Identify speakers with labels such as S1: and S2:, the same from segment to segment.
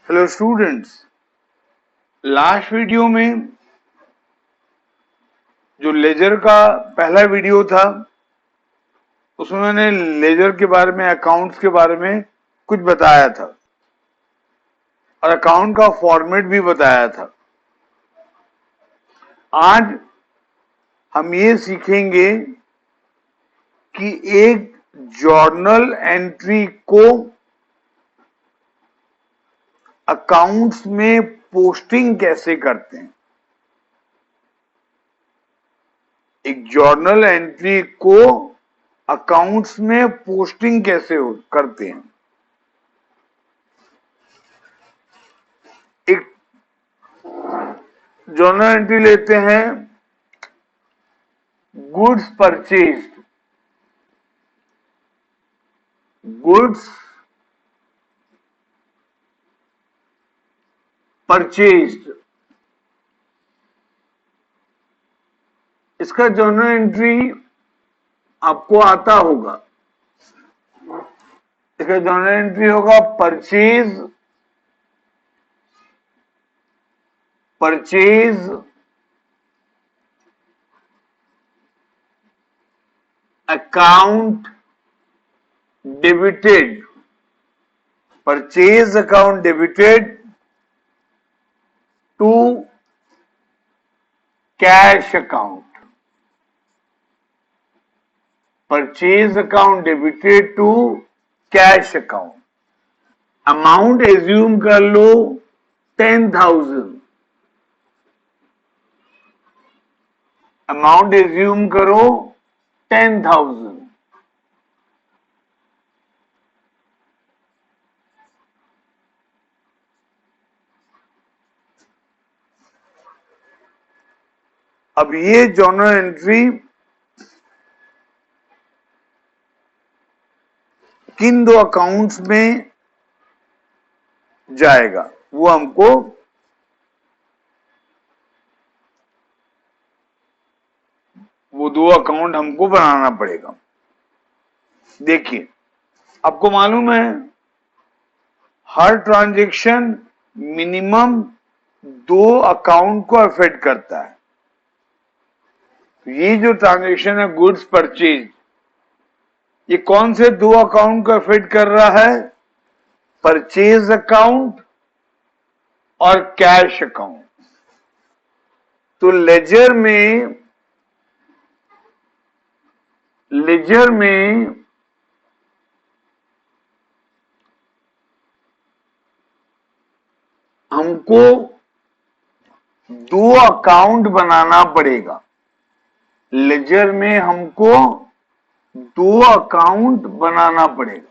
S1: Hello students, last video में जो laser का पहला वीडियो था उसमें मैंने लेजर के बारे में, अकाउंट्स के बारे में कुछ बताया था और अकाउंट का फॉर्मेट भी बताया था। आज हम ये सीखेंगे कि एक जर्नल एंट्री को अकाउंट्स में पोस्टिंग कैसे करते हैं। एक जर्नल एंट्री को अकाउंट्स में पोस्टिंग कैसे करते हैं। एक जर्नल एंट्री लेते हैं, गुड्स परचेज्ड, गुड्स परचेज्ड, इसका जर्नल एंट्री आपको आता होगा। इसका जर्नल एंट्री होगा purchase account debited, purchase account debited to cash account, purchase account debited to cash account. Amount assume कर लो 10,000, अमाउंट एज्यूम करो 10,000। अब ये जर्नल एंट्री किन दो अकाउंट्स में जाएगा वो दो अकाउंट हमको बनाना पड़ेगा। देखिए, आपको मालूम है हर ट्रांजैक्शन मिनिमम दो अकाउंट को अफेक्ट करता है। ये जो ट्रांजैक्शन है गुड्स परचेज, ये कौन से दो अकाउंट को अफेक्ट कर रहा है? परचेज अकाउंट और कैश अकाउंट। तो लेजर में हमको दो अकाउंट बनाना पड़ेगा। लेजर में हमको दो अकाउंट बनाना पड़ेगा।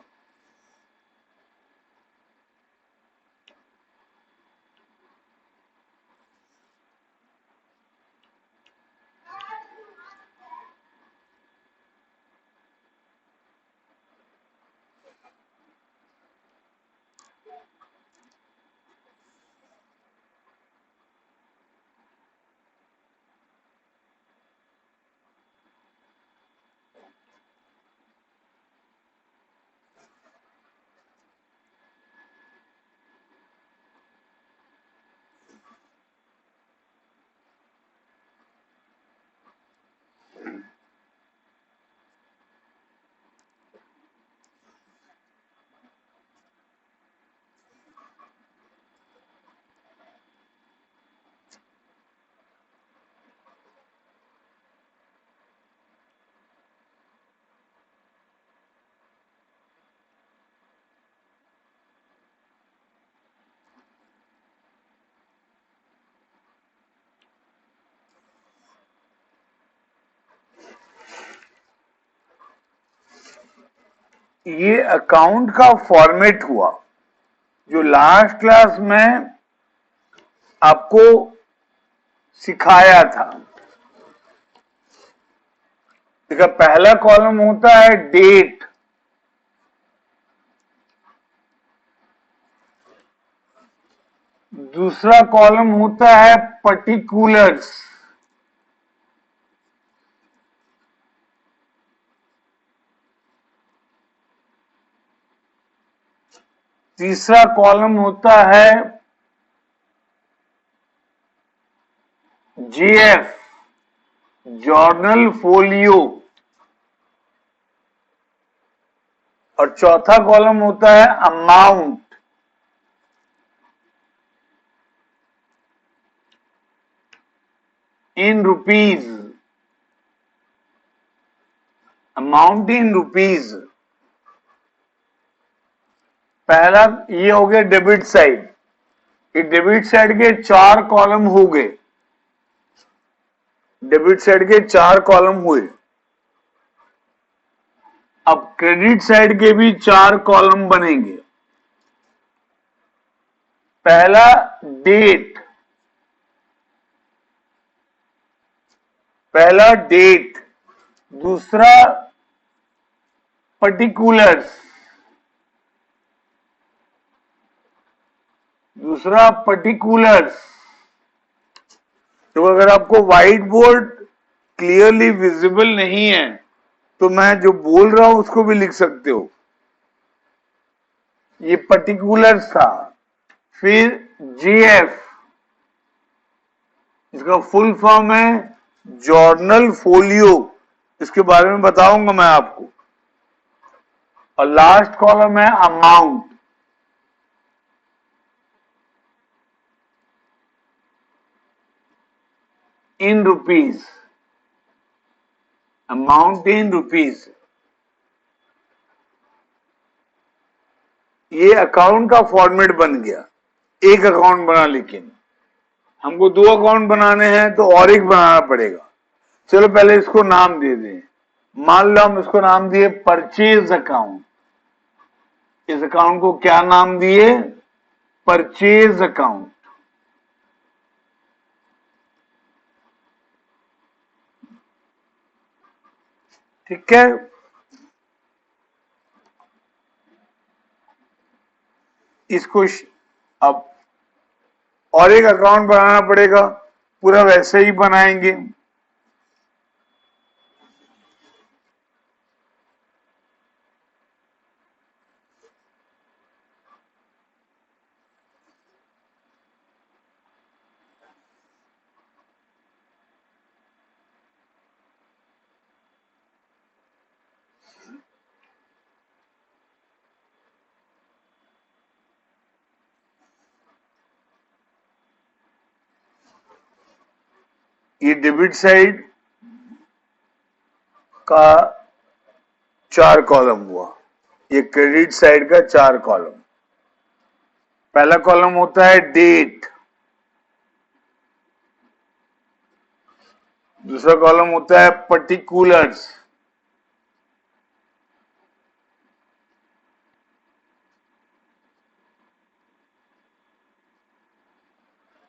S1: ये अकाउंट का फॉर्मेट हुआ जो लास्ट क्लास में आपको सिखाया था। देखा, पहला कॉलम होता है डेट, दूसरा कॉलम होता है पर्टिकुलर्स, तीसरा कॉलम होता है जीएफ, जर्नल फोलियो, और चौथा कॉलम होता है amount. In rupees, amount in rupees. पहला ये हो गया डेबिट साइड। ये डेबिट साइड के 4 कॉलम हो गए, डेबिट साइड के 4 कॉलम हुए। अब क्रेडिट साइड के भी 4 कॉलम बनेंगे। पहला डेट, पहला डेट, दूसरा पर्टिकुलर्स, दूसरा पर्टिकुलर्स। तो अगर आपको व्हाइट बोर्ड क्लियरली विजिबल नहीं है तो मैं जो बोल रहा हूं उसको भी लिख सकते हो। ये पर्टिकुलर्स था। फिर जीएफ, इसका फुल फॉर्म है जर्नल फोलियो, इसके बारे में बताऊंगा मैं आपको। और लास्ट कॉलम है amount. In rupees, amount in rupees. ये अकाउंट का फॉर्मेट बन गया, एक अकाउंट बना। लेकिन हमको 2 अकाउंट बनाने हैं तो और एक बनाना पड़ेगा। चलो पहले इसको नाम दे दें। मान लो हम इसको नाम दिए परचेज अकाउंट। इस अकाउंट को क्या नाम दिए? Purchase account. ठीक है, इसको अब और एक अकाउंट बनाना पड़ेगा, पूरा वैसे ही बनाएंगे। ये डेबिट साइड का 4 कॉलम हुआ, ये क्रेडिट साइड का 4 कॉलम। पहला कॉलम होता है डेट, दूसरा कॉलम होता है पर्टिकुलर्स,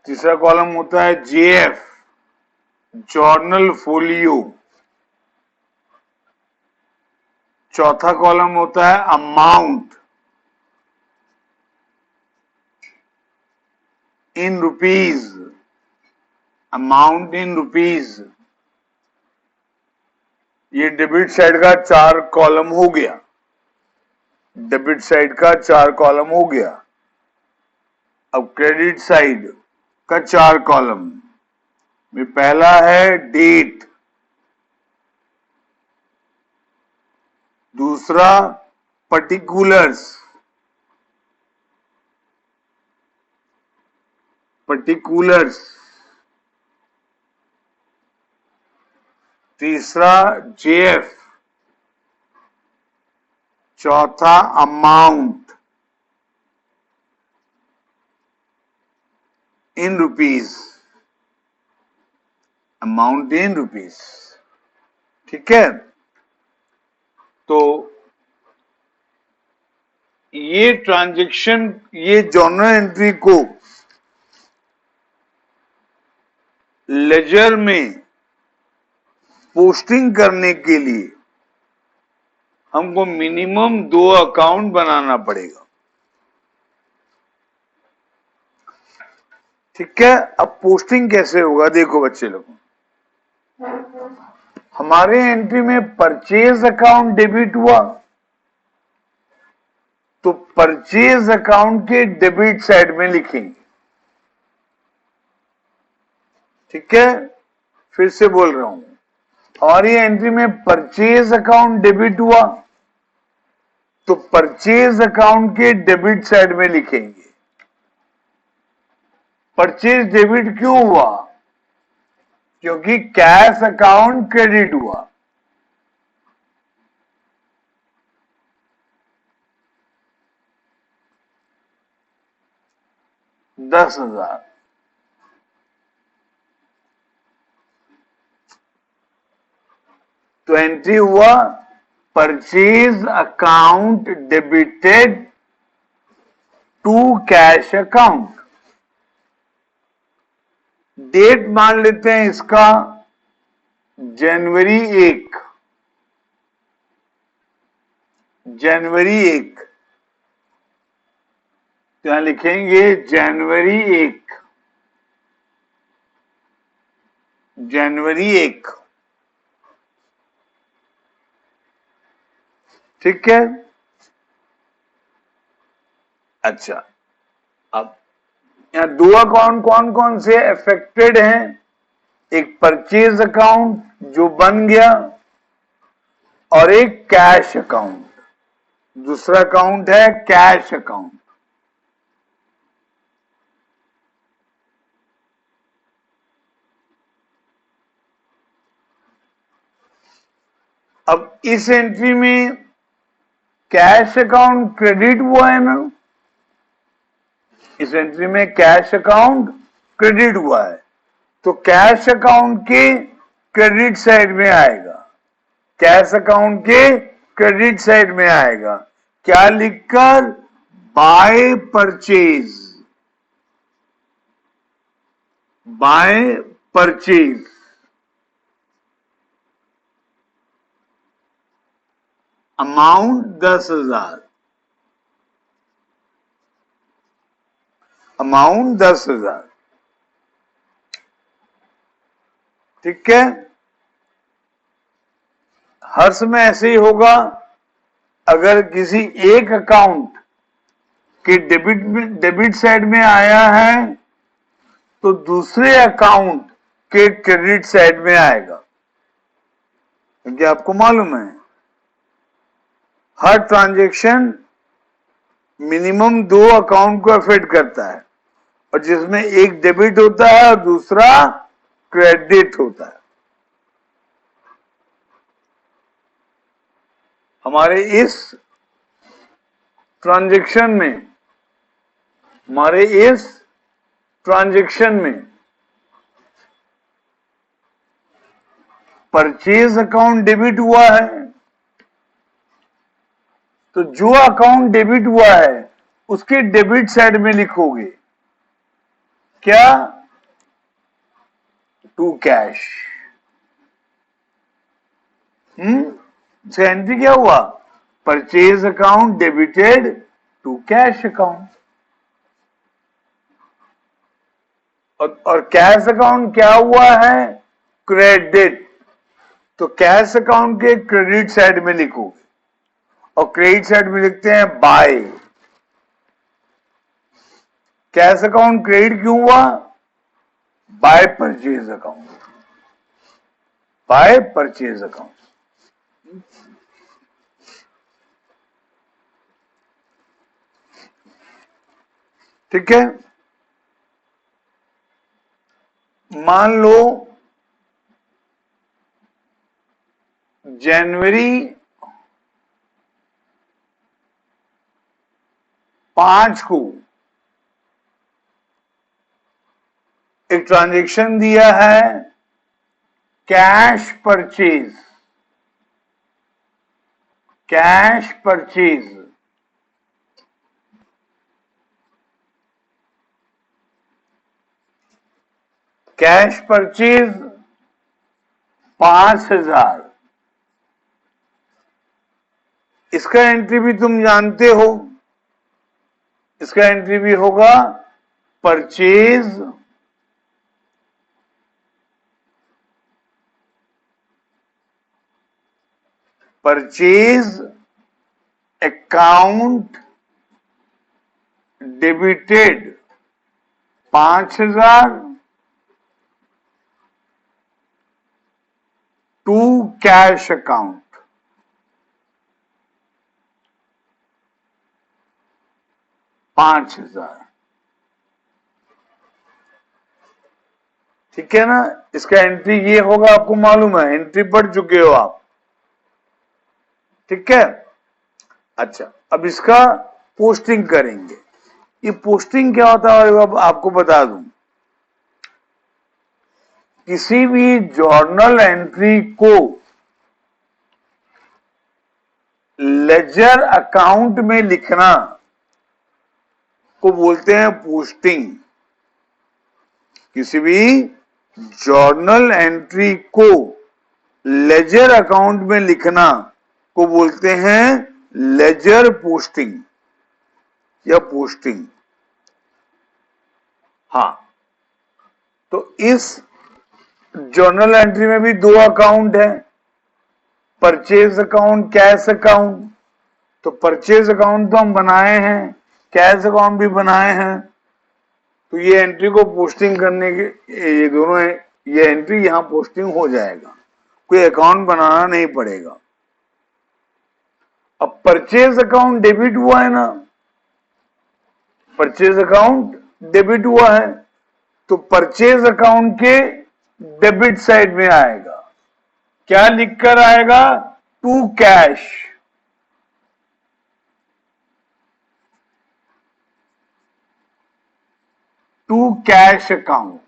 S1: तीसरा कॉलम होता है जेएफ, जर्नल फोलियो, चौथा कॉलम होता है amount in rupees, amount in rupees. ये डेबिट साइड का 4 कॉलम हो गया, डेबिट साइड का 4 कॉलम हो गया। अब क्रेडिट साइड का 4 कॉलम में पहला है डेट, दूसरा पर्टिकुलर्स, पर्टिकुलर्स, तीसरा जेएफ, चौथा amount in rupees, amount in rupees. ठीक है, तो ये ट्रांजैक्शन, ये जर्नल एंट्री को लेजर में पोस्टिंग करने के लिए हमको मिनिमम 2 अकाउंट बनाना पड़ेगा। ठीक है, अब पोस्टिंग कैसे होगा देखो बच्चे लोग। हमारे एंट्री में परचेज अकाउंट डेबिट हुआ, तो परचेज अकाउंट के डेबिट साइड में लिखेंगे। ठीक है, फिर से बोल रहा हूं, और ये एंट्री में परचेज अकाउंट डेबिट हुआ तो परचेज अकाउंट के डेबिट साइड में लिखेंगे। परचेज डेबिट क्यों हुआ? क्योंकि कैश अकाउंट क्रेडिट हुआ। $10,000। तो एंट्री हुआ purchase account debited to cash account. Date मान लेते हैं इसका जनवरी 1, जनवरी 1, तो यहां लिखेंगे जनवरी 1, जनवरी 1। ठीक है, अच्छा, अब यहां दो अकाउंट कौन कौन से अफेक्टेड हैं? एक परचेज अकाउंट जो बन गया और एक कैश अकाउंट, दूसरा अकाउंट है कैश अकाउंट। अब इस एंट्री में कैश अकाउंट क्रेडिट हुआ है ना, इस एंट्री में कैश अकाउंट क्रेडिट हुआ है तो कैश अकाउंट के क्रेडिट साइड में आएगा, कैश अकाउंट के क्रेडिट साइड में आएगा। क्या लिखकर? Bye purchase, by purchase. Amount 10,000, amount 10,000। ठीक है, हर समय ऐसे ही होगा। अगर किसी एक अकाउंट के डेबिट साइड में आया है तो दूसरे अकाउंट के क्रेडिट साइड में आएगा, क्योंकि आपको मालूम है हर ट्रांजैक्शन मिनिमम दो अकाउंट को अफेक्ट करता है, और जिसमें एक डेबिट होता है और दूसरा क्रेडिट होता है। हमारे इस ट्रांजैक्शन में, हमारे इस ट्रांजैक्शन में परचेज अकाउंट डेबिट हुआ है, तो जो अकाउंट डेबिट हुआ है उसके डेबिट साइड में लिखोगे क्या? To cash. एंट्री क्या हुआ? Purchase account debited to cash account. और कैश अकाउंट क्या हुआ है? क्रेडिट। तो कैश अकाउंट के क्रेडिट साइड में लिखोगे, और क्रेडिट साइड में लिखते हैं बाय। कैश अकाउंट क्रेडिट क्यों हुआ? Bye purchase account, bye purchase account. ठीक है, मान लो जनवरी 5 को एक ट्रांजैक्शन दिया है cash purchase, cash purchase. Cash purchase 5,000। इसका एंट्री भी तुम जानते हो, इसका एंट्री भी होगा purchase purchase account debited 5,000 to cash account, 5,000। ठीक है ना। इसका एंट्री ये होगा, आपको मालूम है, एंट्री पढ़ चुके हो आप। ठीक है। अच्छा, अब इसका पोस्टिंग करेंगे। ये पोस्टिंग क्या होता है अब आपको बता दूं। किसी भी जर्नल एंट्री को लेजर अकाउंट में लिखना को बोलते हैं पोस्टिंग। किसी भी जर्नल एंट्री को लेजर अकाउंट में लिखना को बोलते हैं लेजर पोस्टिंग या पोस्टिंग। हाँ, तो इस जर्नल एंट्री में भी दो अकाउंट है, परचेज अकाउंट, कैश अकाउंट। तो परचेज अकाउंट तो हम बनाए हैं, कैश अकाउंट भी बनाए हैं। तो ये एंट्री को पोस्टिंग करने के, ये दोनों है, ये एंट्री यहां पोस्टिंग हो जाएगा, कोई अकाउंट बनाना नहीं पड़ेगा। अब परचेज अकाउंट डेबिट हुआ है ना, परचेज अकाउंट डेबिट हुआ है, तो परचेज अकाउंट के डेबिट साइड में आएगा, क्या लिखकर आएगा, to cash. To cash account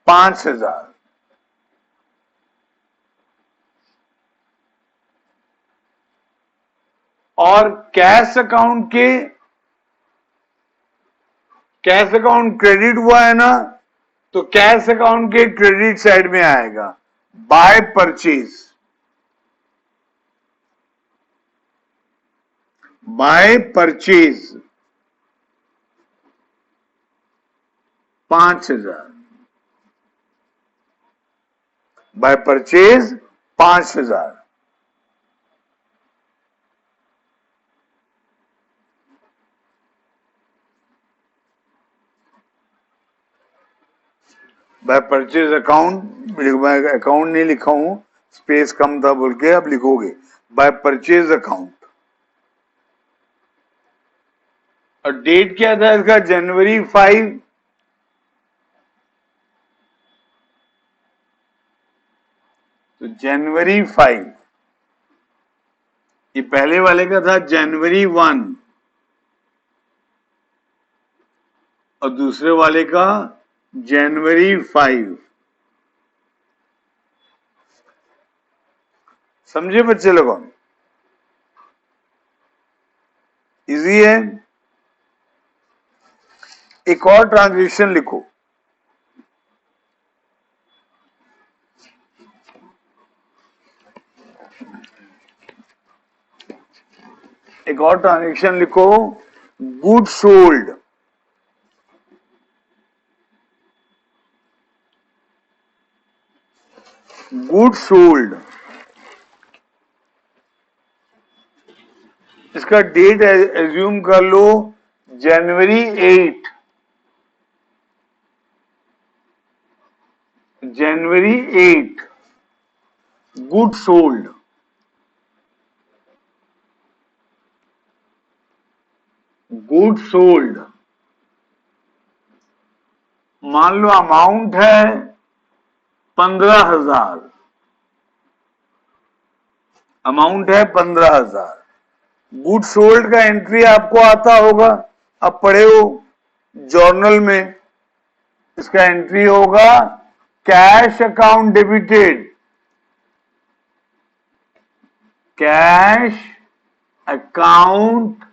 S1: 5,000। और कैश अकाउंट के, कैश अकाउंट क्रेडिट हुआ है ना, तो कैश अकाउंट के क्रेडिट साइड में आएगा, by purchase. By purchase 5,000, by purchase 5,000। By purchase account, account नहीं लिखा हूं, स्पेस कम था बोल के, अब लिखोगे बाय परचेज अकाउंट। और डेट क्या था इसका, जनवरी 5। तो जनवरी 5, ये पहले वाले का था जनवरी 1 और दूसरे वाले का जनवरी 5। समझे बच्चे लोगों, इजी है। एक और ट्रांजेक्शन लिखो, एक और ट्रांजेक्शन लिखो, गुड सोल्ड। गुड सोल्ड, इसका डेट एज्यूम कर लो जनवरी 8। जनवरी 8 गुड सोल्ड। गुड सोल्ड, मान लो अमाउंट है 15,000, अमाउंट है 15,000। गुड सोल्ड का एंट्री आपको आता होगा, अब पढ़े हो जर्नल में, इसका एंट्री होगा cash account debited, cash account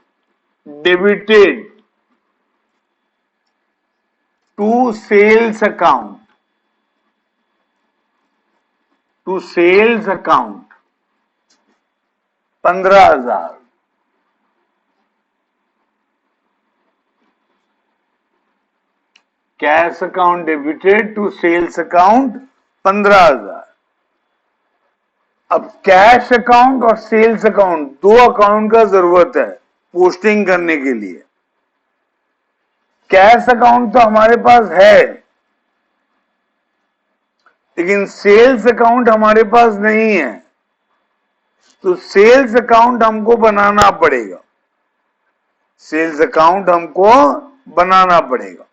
S1: debited to sales account, to sales account 15,000। Cash account debited to sales account 15,000। अब कैश अकाउंट और सेल्स अकाउंट, दो अकाउंट का जरूरत है पोस्टिंग करने के लिए। कैश अकाउंट तो हमारे पास है, लेकिन सेल्स अकाउंट हमारे पास नहीं है, तो सेल्स अकाउंट हमको बनाना पड़ेगा। सेल्स अकाउंट हमको बनाना पड़ेगा।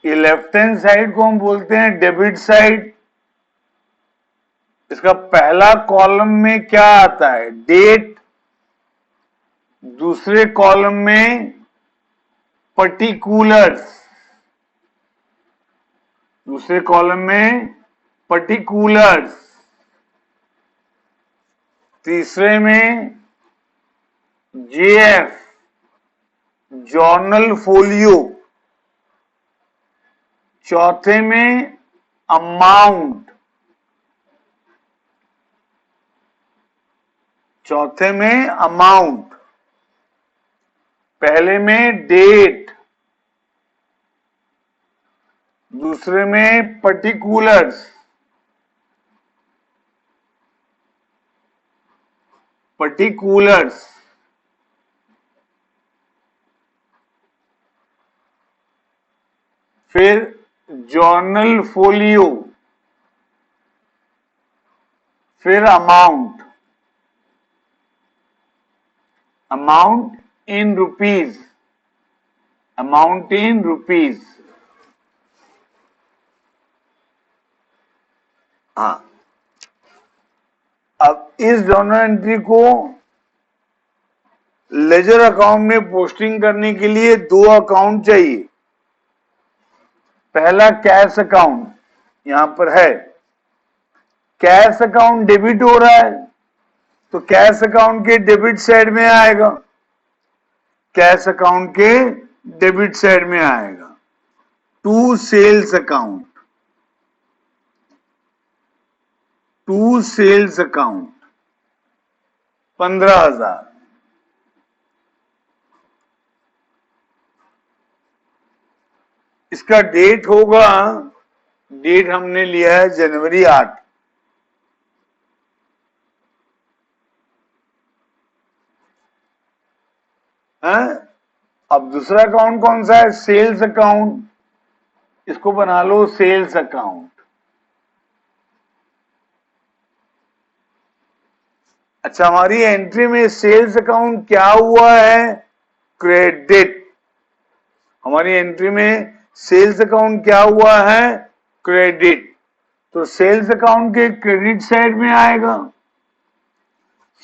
S1: ये लेफ्ट हैंड साइड को हम बोलते हैं डेबिट साइड। इसका पहला कॉलम में क्या आता है? डेट। दूसरे कॉलम में पर्टिकुलर्स। दूसरे कॉलम में पर्टिकुलर्स। तीसरे में जेएफ, जर्नल फोलियो। चौथे में अमाउंट। चौथे में अमाउंट। पहले में डेट, दूसरे में पर्टिकुलर्स। पर्टिकुलर्स। फिर जर्नल फोलियो, फिर amount. Amount in rupees. Amount in rupees. हाँ, अब इस जर्नल एंट्री को लेजर अकाउंट में पोस्टिंग करने के लिए दो अकाउंट चाहिए। पहला कैश अकाउंट यहां पर है। कैश अकाउंट डेबिट हो रहा है तो कैश अकाउंट के डेबिट साइड में आएगा। कैश अकाउंट के डेबिट साइड में आएगा। To sales account. To sales account 15,000। इसका डेट होगा, डेट हमने लिया है जनवरी 8। अब दूसरा अकाउंट कौन सा है? Sales account. इसको बना लो सेल्स अकाउंट। अच्छा, हमारी एंट्री में सेल्स अकाउंट क्या हुआ है? क्रेडिट। हमारी एंट्री में सेल्स अकाउंट क्या हुआ है? क्रेडिट। तो सेल्स अकाउंट के क्रेडिट साइड में आएगा।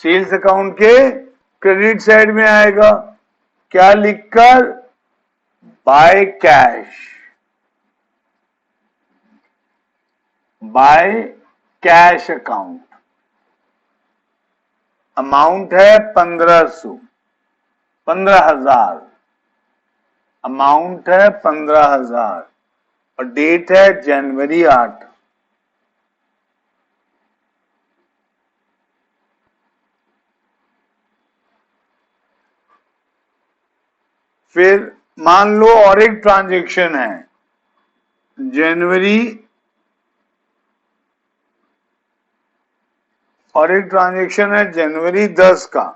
S1: सेल्स अकाउंट के क्रेडिट साइड में आएगा। क्या लिखकर? By cash. By cash account. Amount है 1500, 15,000। अमाउंट है 15,000 और डेट है जनवरी 8। फिर मान लो और एक ट्रांजैक्शन है जनवरी, और एक ट्रांजैक्शन है जनवरी 10 का।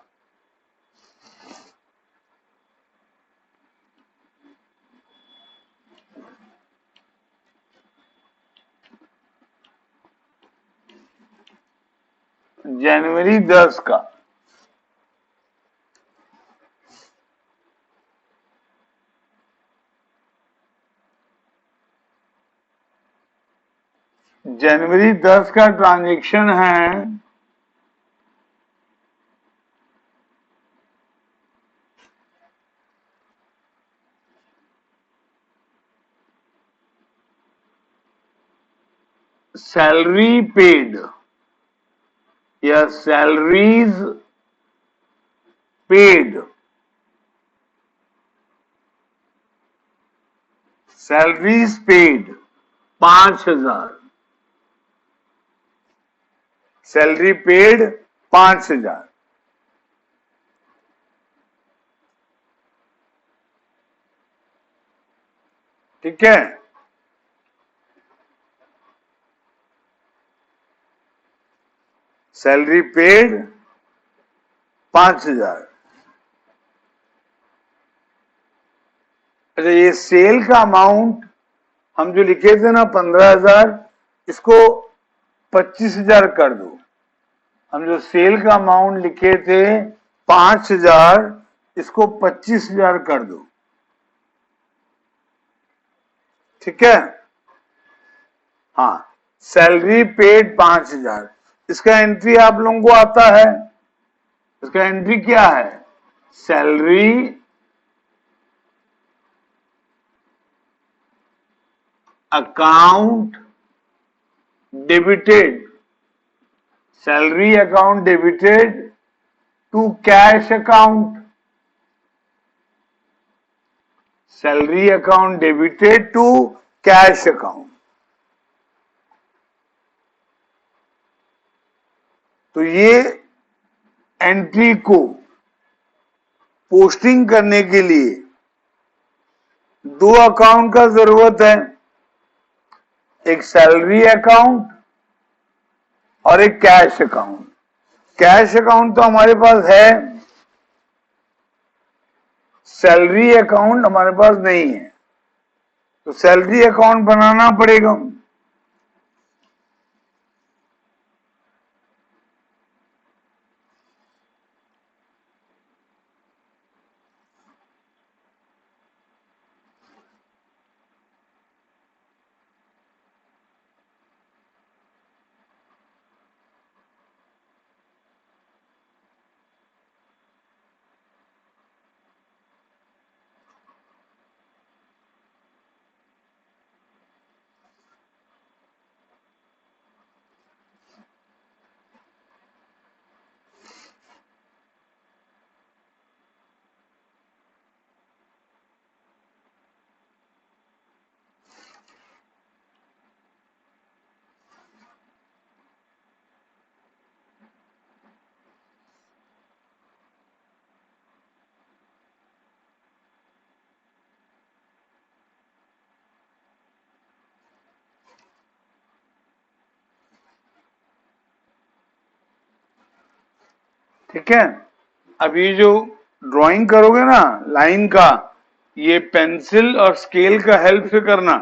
S1: जनवरी 10 का। जनवरी 10 का ट्रांजैक्शन है सैलरी पेड या salaries paid, salaries paid 5,000, salary paid 5,000। ठीक है, सैलरी पेड 5,000। अच्छा, ये सेल का अमाउंट हम जो लिखे थे ना 15,000, इसको 25,000 कर दो। हम जो सेल का अमाउंट लिखे थे 5,000, इसको 25,000 कर दो। ठीक है, हाँ, सैलरी पेड 5,000। इसका एंट्री आप लोगों को आता है। इसका एंट्री क्या है? Salary account debited, salary account debited to cash account, salary account debited to cash account. तो ये एंट्री को पोस्टिंग करने के लिए दो अकाउंट का जरूरत है, एक सैलरी अकाउंट और एक कैश अकाउंट। कैश अकाउंट तो हमारे पास है, सैलरी अकाउंट हमारे पास नहीं है, तो सैलरी अकाउंट बनाना पड़ेगा। ठीक है, अब ये जो ड्राइंग करोगे ना लाइन का, ये पेंसिल और स्केल का हेल्प से करना।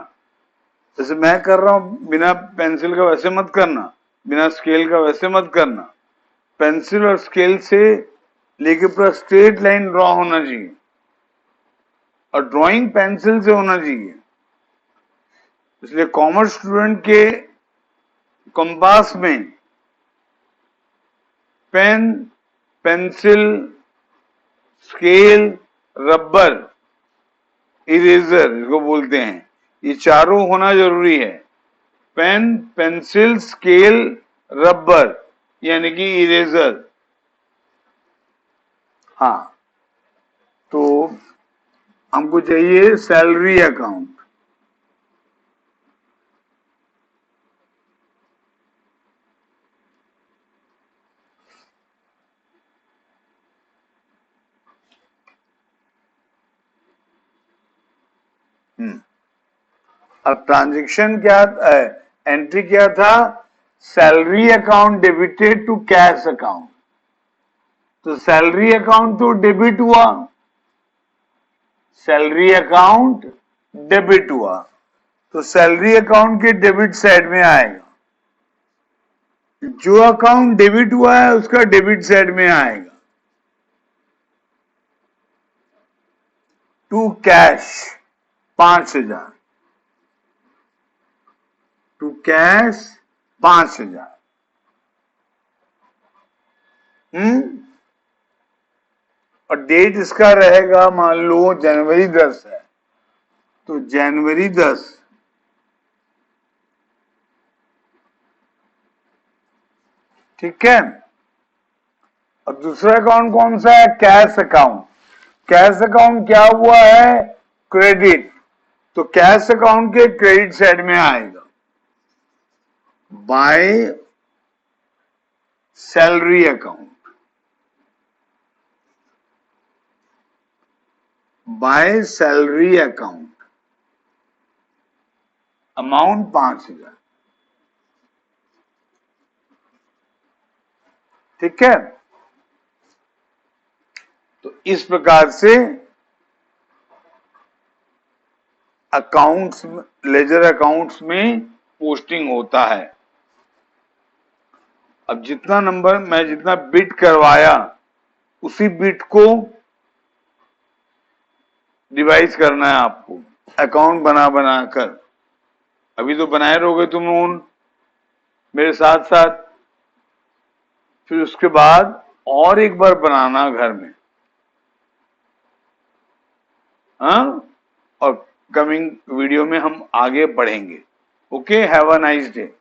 S1: जैसे मैं कर रहा हूं, बिना पेंसिल का वैसे मत करना, बिना स्केल का वैसे मत करना। पेंसिल और स्केल से लेके पूरा स्ट्रेट लाइन ड्रॉ होना चाहिए, और ड्राइंग पेंसिल से होना चाहिए। इसलिए कॉमर्स स्टूडेंट के कंपास में pen, pencil, scale, rubber, eraser इसको बोलते हैं, ये चारों होना जरूरी है। पेन, पेंसिल, स्केल, रबर, यानी कि इरेजर। हाँ, तो हमको चाहिए सैलरी अकाउंट। अब ट्रांजैक्शन क्या है, एंट्री क्या था? Salary account debited to cash account. तो सैलरी अकाउंट तो डेबिट हुआ, सैलरी अकाउंट डेबिट हुआ, तो सैलरी अकाउंट के डेबिट साइड में आएगा। जो अकाउंट डेबिट हुआ है उसका डेबिट साइड में आएगा। To cash 5,000, to cash 5,000। और डेट इसका रहेगा, मान लो जनवरी 10 है, तो जनवरी 10 ठीक है। और दूसरा अकाउंट कौन सा है? Cash account. कैश अकाउंट क्या हुआ है? क्रेडिट। तो कैश अकाउंट के क्रेडिट साइड में आएगा by salary account. By salary account amount 5,000। ठीक है। तो इस प्रकार से अकाउंट्स, लेजर अकाउंट्स में पोस्टिंग होता है। अब जितना नंबर मैं जितना बिट करवाया उसी बिट को डिवाइस करना है आपको अकाउंट बना कर। अभी तो बनाए रहोगे तुम लोग मेरे साथ साथ, फिर उसके बाद और एक बार बनाना घर में। हाँ, और कमिंग वीडियो में हम आगे बढ़ेंगे। Okay, have a nice day.